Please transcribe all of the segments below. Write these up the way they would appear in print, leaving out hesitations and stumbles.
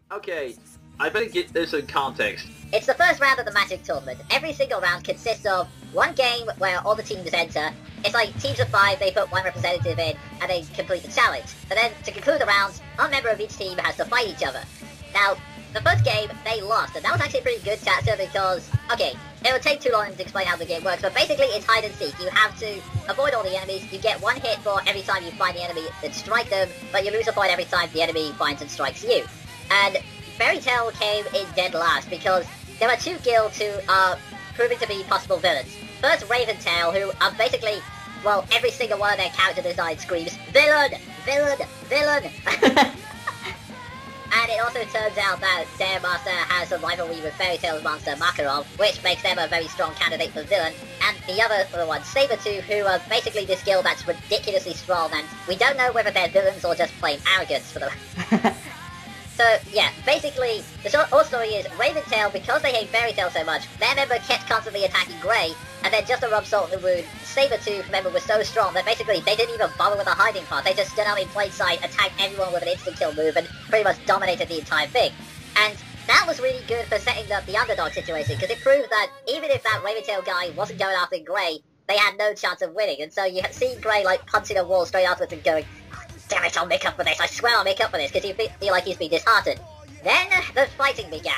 Okay, I better get this in context. It's the first round of the Magic Tournament. Every single round consists of one game where all the teams enter. It's like teams of 5, they put one representative in, and they complete the challenge. And then, to conclude the rounds, one member of each team has to fight each other. Now, the first game, they lost, and that was actually a pretty good chapter because, okay, it would take too long to explain how the game works, but basically it's hide and seek. You have to avoid all the enemies. You get 1 hit for every time you find the enemy and strike them, but you lose a point every time the enemy finds and strikes you. And Fairy Tail came in dead last because there are 2 guilds who are proving to be possible villains. First, Raven Tail, who are basically, well, every single one of their character design screams, villain, villain, villain. And it also turns out that their master has a rivalry with Fairy Tail's master Makarov, which makes them a very strong candidate for villain. And the other one, Sabretooth, who are basically this guild that's ridiculously strong, and we don't know whether they're villains or just plain arrogance for them. So, yeah, basically, the whole story is Raven Tail, because they hate Fairy Tail so much, their member kept constantly attacking Grey, and then just to rub salt in the wound, Sabretooth member was so strong that basically they didn't even bother with a hiding part. They just stood out in plain sight, attacked everyone with an instant kill move, and pretty much dominated the entire thing. And that was really good for setting up the underdog situation, because it proved that even if that Raven Tail guy wasn't going after Grey, they had no chance of winning. And so you had seen Grey, like, punching a wall straight afterwards and going, damn it, I'll make up for this, I swear I'll make up for this, because you feel like he's been disheartened. Then, the fighting began.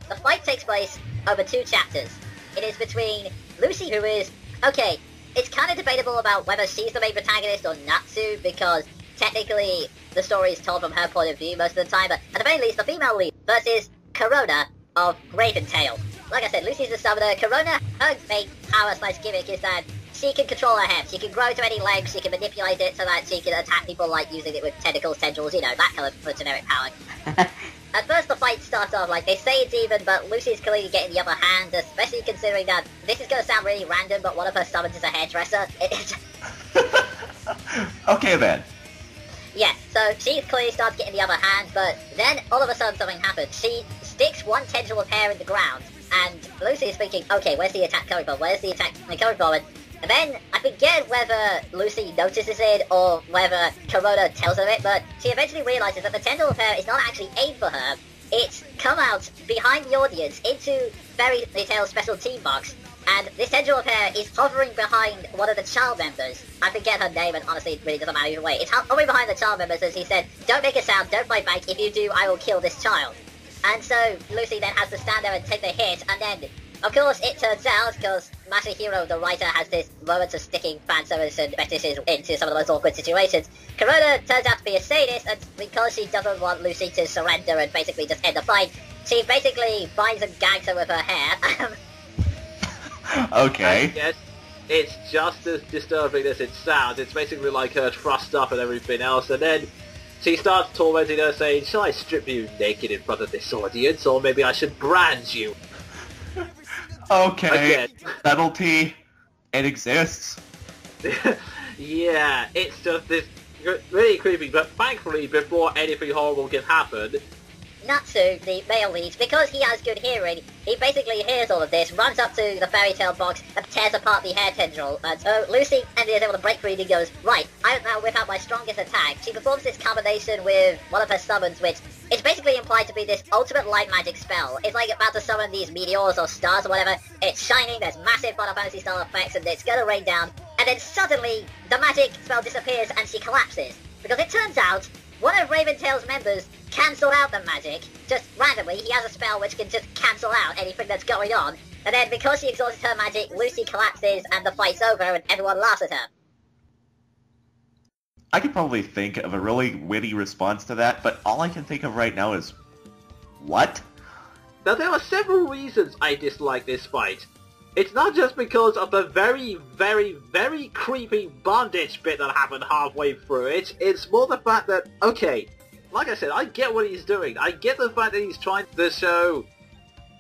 The fight takes place over 2 chapters. It is between Lucy, who is, okay, it's kind of debatable about whether she's the main protagonist or Natsu, because technically the story is told from her point of view most of the time, but at the very least, the female lead versus Corona of Raven Tail. Like I said, Lucy's the summoner. Corona, her main power/gimmick is that she can control her head. She can grow to any length, she can manipulate it so that she can attack people like using it with tentacles, tendrils, you know, that kind of generic power. At first the fight starts off like they say it's even, but Lucy's clearly getting the upper hand, especially considering that this is going to sound really random, but one of her summons is a hairdresser. Okay then. Yeah, so she clearly starts getting the upper hand, but then all of a sudden something happens. She sticks one tendril of hair in the ground, and Lucy is thinking, okay, where's the attack coming from? Where's the attack coming from? And then, I forget whether Lucy notices it or whether Corona tells her it, but she eventually realizes that the tendril of hair is not actually aimed for her. It's come out behind the audience into Fairy Tail's special team box, and this tendril of hair is hovering behind one of the child members. I forget her name, and honestly, it really doesn't matter either way. It's hovering behind the child members as he said, don't make a sound, don't fight back, if you do, I will kill this child. And so, Lucy then has to stand there and take the hit, and then, of course, it turns out, because Masahiro, the writer, has this moment of sticking fan service and fetishes into some of the most awkward situations. Corona turns out to be a sadist, and because she doesn't want Lucy to surrender and basically just end the fight, she basically binds and gags her with her hair. Okay. Yes, it's just as disturbing as it sounds. It's basically like her trussed up and everything else, and then she starts tormenting her, saying, shall I strip you naked in front of this audience, or maybe I should brand you? Okay, Again. subtlety, it exists. Yeah, it's just this really creepy, but thankfully, before anything horrible can happen, Natsu, the male lead, because he has good hearing, he basically hears all of this, runs up to the Fairy Tail box and tears apart the hair tendril. And so Lucy is able to break free and goes, right, I now whip out my strongest attack. She performs this combination with one of her summons, which is basically implied to be this ultimate light magic spell. It's like about to summon these meteors or stars or whatever. It's shining, there's massive Final Fantasy style effects, and it's gonna rain down. And then suddenly, the magic spell disappears and she collapses. Because it turns out, one of Raven Tail's members cancelled out the magic, just randomly. He has a spell which can just cancel out anything that's going on. And then because she exhausted her magic, Lucy collapses and the fight's over and everyone laughs at her. I could probably think of a really witty response to that, but all I can think of right now is, what? now there are several reasons I dislike this fight. It's not just because of the very, very, very creepy bondage bit that happened halfway through it. It's more the fact that, okay, like I said, I get what he's doing. I get the fact that he's trying to show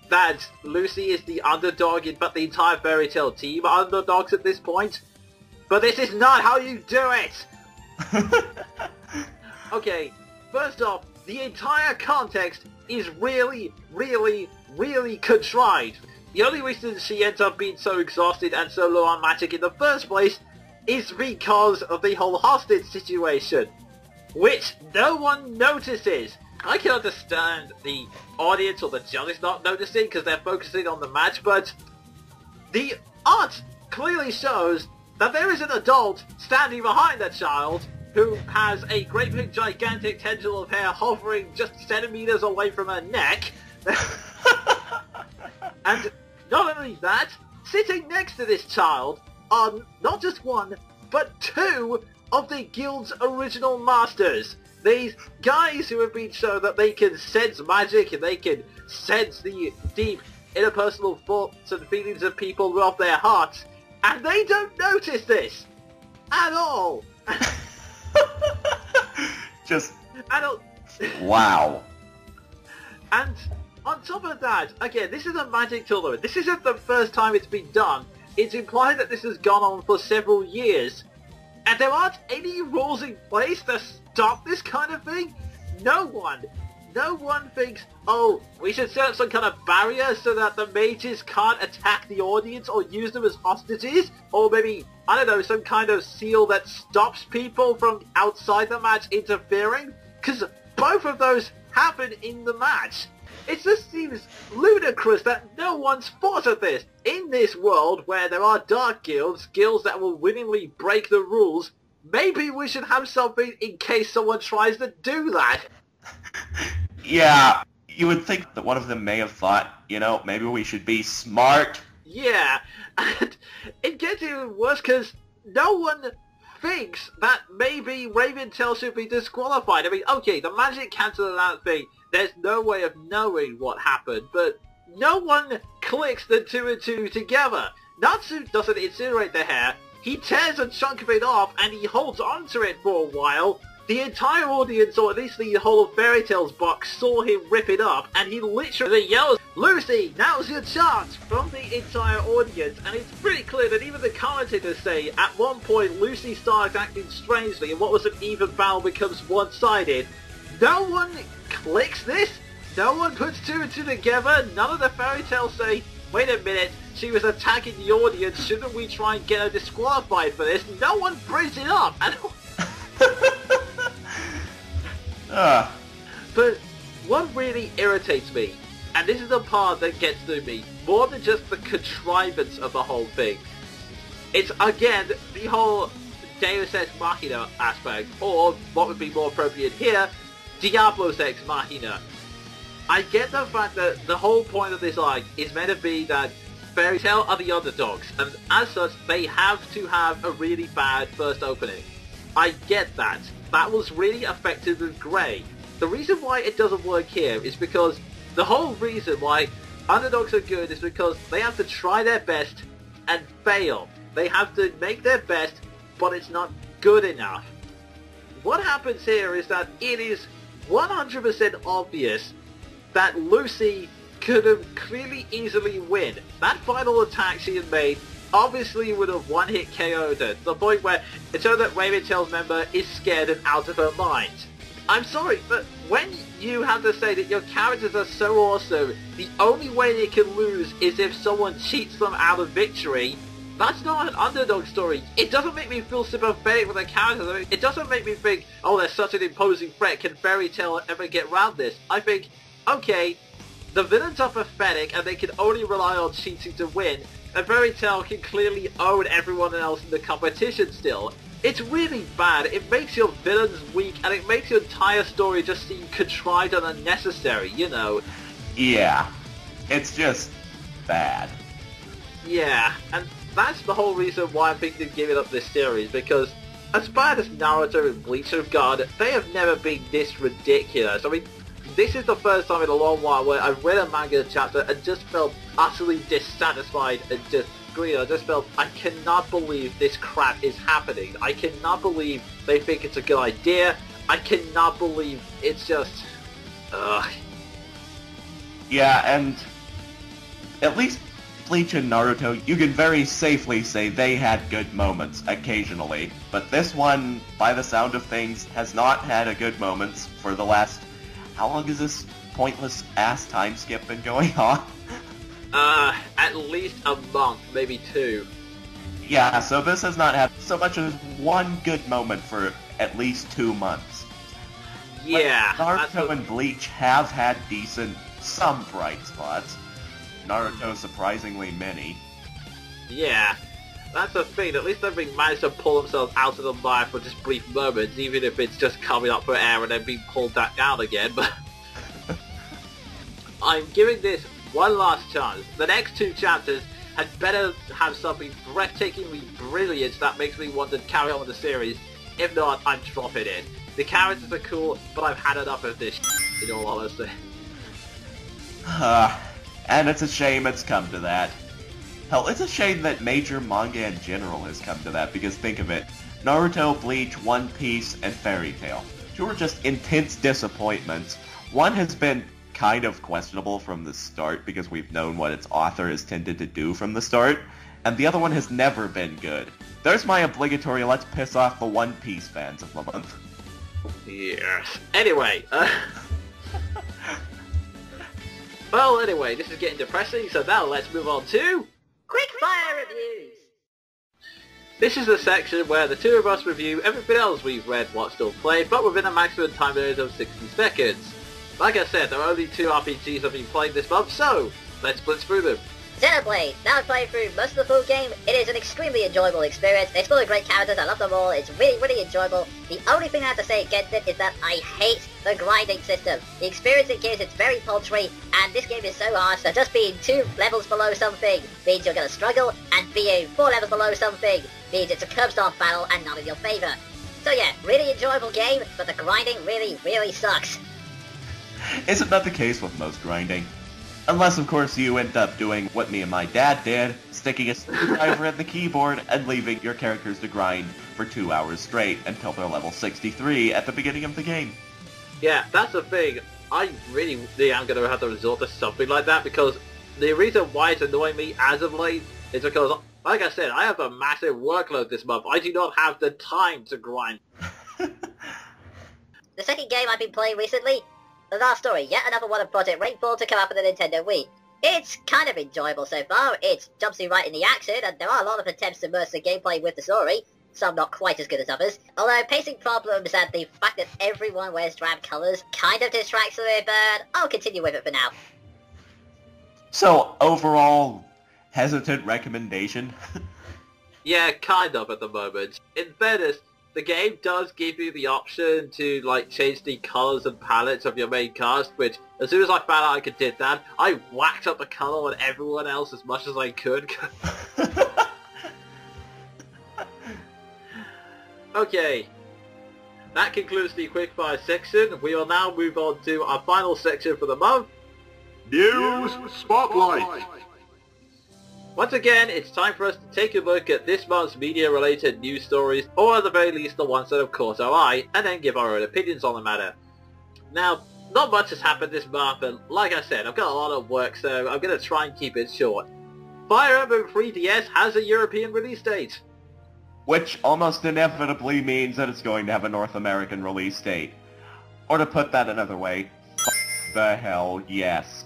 that Lucy is the underdog, but the entire Fairy Tail team are underdogs at this point. But this is not how you do it! Okay, first off, the entire context is really, really, really contrived. The only reason she ends up being so exhausted and so low on magic in the first place is because of the whole hostage situation, which no one notices. I can understand the audience or the judges not noticing because they're focusing on the match, but the art clearly shows that there is an adult standing behind the child who has a great big gigantic tendril of hair hovering just centimeters away from her neck. And not only that, sitting next to this child are not just one, but two of the guild's original masters. These guys who have been shown that they can sense magic and they can sense the deep interpersonal thoughts and feelings of people of their hearts, and they don't notice this at all. Just... And, wow. and on top of that, again, this is a magic tournament. This isn't the first time it's been done. It's implied that this has gone on for several years. And there aren't any rules in place to stop this kind of thing? No one thinks, oh, we should set up some kind of barrier so that the mages can't attack the audience or use them as hostages? Or maybe, I don't know, some kind of seal that stops people from outside the match interfering? Because both of those happen in the match. It just seems ludicrous that no one's thought of this. In this world where there are dark guilds, guilds that will willingly break the rules, maybe we should have something in case someone tries to do that. Yeah, you would think that one of them may have thought, you know, maybe we should be smart. Yeah, and it gets even worse because no one thinks that maybe Raventail should be disqualified. I mean, okay, the magic cancel out thing, there's no way of knowing what happened, but no one clicks the two and two together. Natsu doesn't incinerate the hair, he tears a chunk of it off and he holds onto it for a while. The entire audience, or at least the whole Fairy Tales box, saw him rip it up, and he literally yells, "Lucy, now's your chance!" from the entire audience, and it's pretty clear that even the commentators say, at one point Lucy starts acting strangely, and what was an even battle becomes one-sided. No one clicks this? No one puts two and two together? None of the Fairy Tales say, wait a minute, she was attacking the audience, shouldn't we try and get her disqualified for this? No one brings it up! But what really irritates me, and this is the part that gets to me, more than just the contrivance of the whole thing, it's again the whole Deus Ex Machina aspect, or what would be more appropriate here, Diablos Ex Machina. I get the fact that the whole point of this arc is meant to be that Fairy Tail are the underdogs, and as such they have to have a really bad first opening. I get that. That was really effective with Grey. The reason why it doesn't work here is because the whole reason why underdogs are good is because they have to try their best and fail. They have to make their best, but it's not good enough. What happens here is that it is 100% obvious that Lucy could have clearly easily win. That final attack she had made obviously would have one-hit KO'd her, to the point where it showed that Raventail's member is scared and out of her mind. I'm sorry, but when you have to say that your characters are so awesome, the only way they can lose is if someone cheats them out of victory, that's not an underdog story. It doesn't make me feel sympathetic with the characters. I mean, it doesn't make me think, oh, they're such an imposing threat, can Fairy Tail ever get around this? I think, okay, the villains are pathetic and they can only rely on cheating to win, and Fairy Tail can clearly own everyone else in the competition still. It's really bad. It makes your villains weak, and it makes your entire story just seem contrived and unnecessary, you know. Yeah, it's just bad. Yeah, and that's the whole reason why I'm thinking of giving up this series, because as bad as Naruto and Bleach have gone, they have never been this ridiculous. I mean, this is the first time in a long while where I've read a manga chapter and just felt utterly dissatisfied and just green. I just felt, I cannot believe this crap is happening. I cannot believe they think it's a good idea. I cannot believe it's just... ugh. Yeah, and at least Bleach and Naruto, you can very safely say they had good moments occasionally. But this one, by the sound of things, has not had a good moments for the last... How long has this pointless ass time skip been going on? At least a month, maybe 2. Yeah, so this has not had so much as one good moment for at least 2 months. Yeah. Naruto and Bleach have had some bright spots. Naruto surprisingly many. Yeah. That's the thing, at least they've managed to pull themselves out of the mire for just brief moments, even if it's just coming up for air and then being pulled back down again, but... I'm giving this one last chance. The next 2 chapters had better have something breathtakingly brilliant that makes me want to carry on with the series. If not, I'm dropping it. The characters are cool, but I've had enough of this in all honesty. And it's a shame it's come to that. Hell, it's a shame that major manga in general has come to that, because think of it. Naruto, Bleach, One Piece, and Fairy Tail. 2 are just intense disappointments. One has been kind of questionable from the start, because we've known what its author has tended to do from the start, and the other one has never been good. There's my obligatory let's piss off the One Piece fans of the month. Yes. Anyway, well, anyway, this is getting depressing, so now let's move on to... Quickfire Reviews! This is the section where the 2 of us review everything else we've read, watched, or played, but within a maximum time period of 60 seconds. Like I said, there are only 2 RPGs I've been playing this month, so let's blitz through them. Xenoblade. Now I've played through most of the full game. It is an extremely enjoyable experience. It's full of great characters. I love them all. It's really, really enjoyable. The only thing I have to say against it is that I hate the grinding system. The experience it gives, it's very paltry, and this game is so harsh that just being 2 levels below something means you're going to struggle, and being 4 levels below something means it's a curb-stomp battle and not in your favour. So yeah, really enjoyable game, but the grinding really, really sucks. Isn't that the case with most grinding? Unless, of course, you end up doing what me and my dad did, sticking a screwdriver in the keyboard and leaving your characters to grind for 2 hours straight until they're level 63 at the beginning of the game. Yeah, that's the thing. I really am going to have to resort to something like that, because the reason why it's annoying me as of late is because, like I said, I have a massive workload this month. I do not have the time to grind. The second game I've been playing recently, The Last Story, yet another one of Project Rainfall to come out for the Nintendo Wii. It's kind of enjoyable so far. It jumps you right in the action, and there are a lot of attempts to immerse the gameplay with the story. Some not quite as good as others. Although pacing problems and the fact that everyone wears drab colours kind of distracts from it, but I'll continue with it for now. So, overall, hesitant recommendation? Yeah, kind of at the moment. In fairness, the game does give you the option to, like, change the colours and palettes of your main cast, which, as soon as I found out I could do that, I whacked up the colour on everyone else as much as I could. Okay, that concludes the Quickfire section. We will now move on to our final section for the month. News Spotlight! Once again, it's time for us to take a look at this month's media-related news stories, or at the very least the ones that have caught our eye, and then give our own opinions on the matter. Now, not much has happened this month, and like I said, I've got a lot of work, so I'm going to try and keep it short. Fire Emblem 3DS has a European release date. Which almost inevitably means that it's going to have a North American release date. Or to put that another way, the hell yes.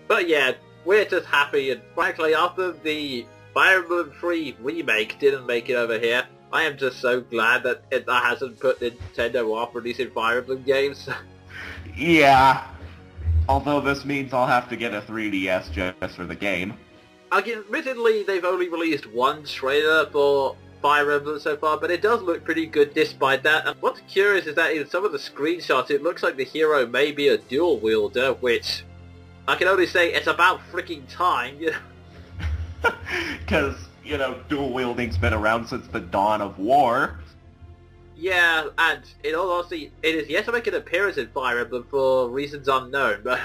But yeah, we're just happy, and frankly, after the Fire Emblem 3 remake didn't make it over here, I am just so glad that that hasn't put Nintendo off releasing Fire Emblem games. Yeah. Although this means I'll have to get a 3DS just for the game. Admittedly, they've only released one trailer for Fire Emblem so far, but it does look pretty good despite that. And what's curious is that in some of the screenshots, it looks like the hero may be a dual wielder, which I can only say it's about freaking time, you know. Because, you know, dual wielding's been around since the dawn of war. Yeah, and in all honesty, it is yet to make an appearance in Fire Emblem for reasons unknown, but...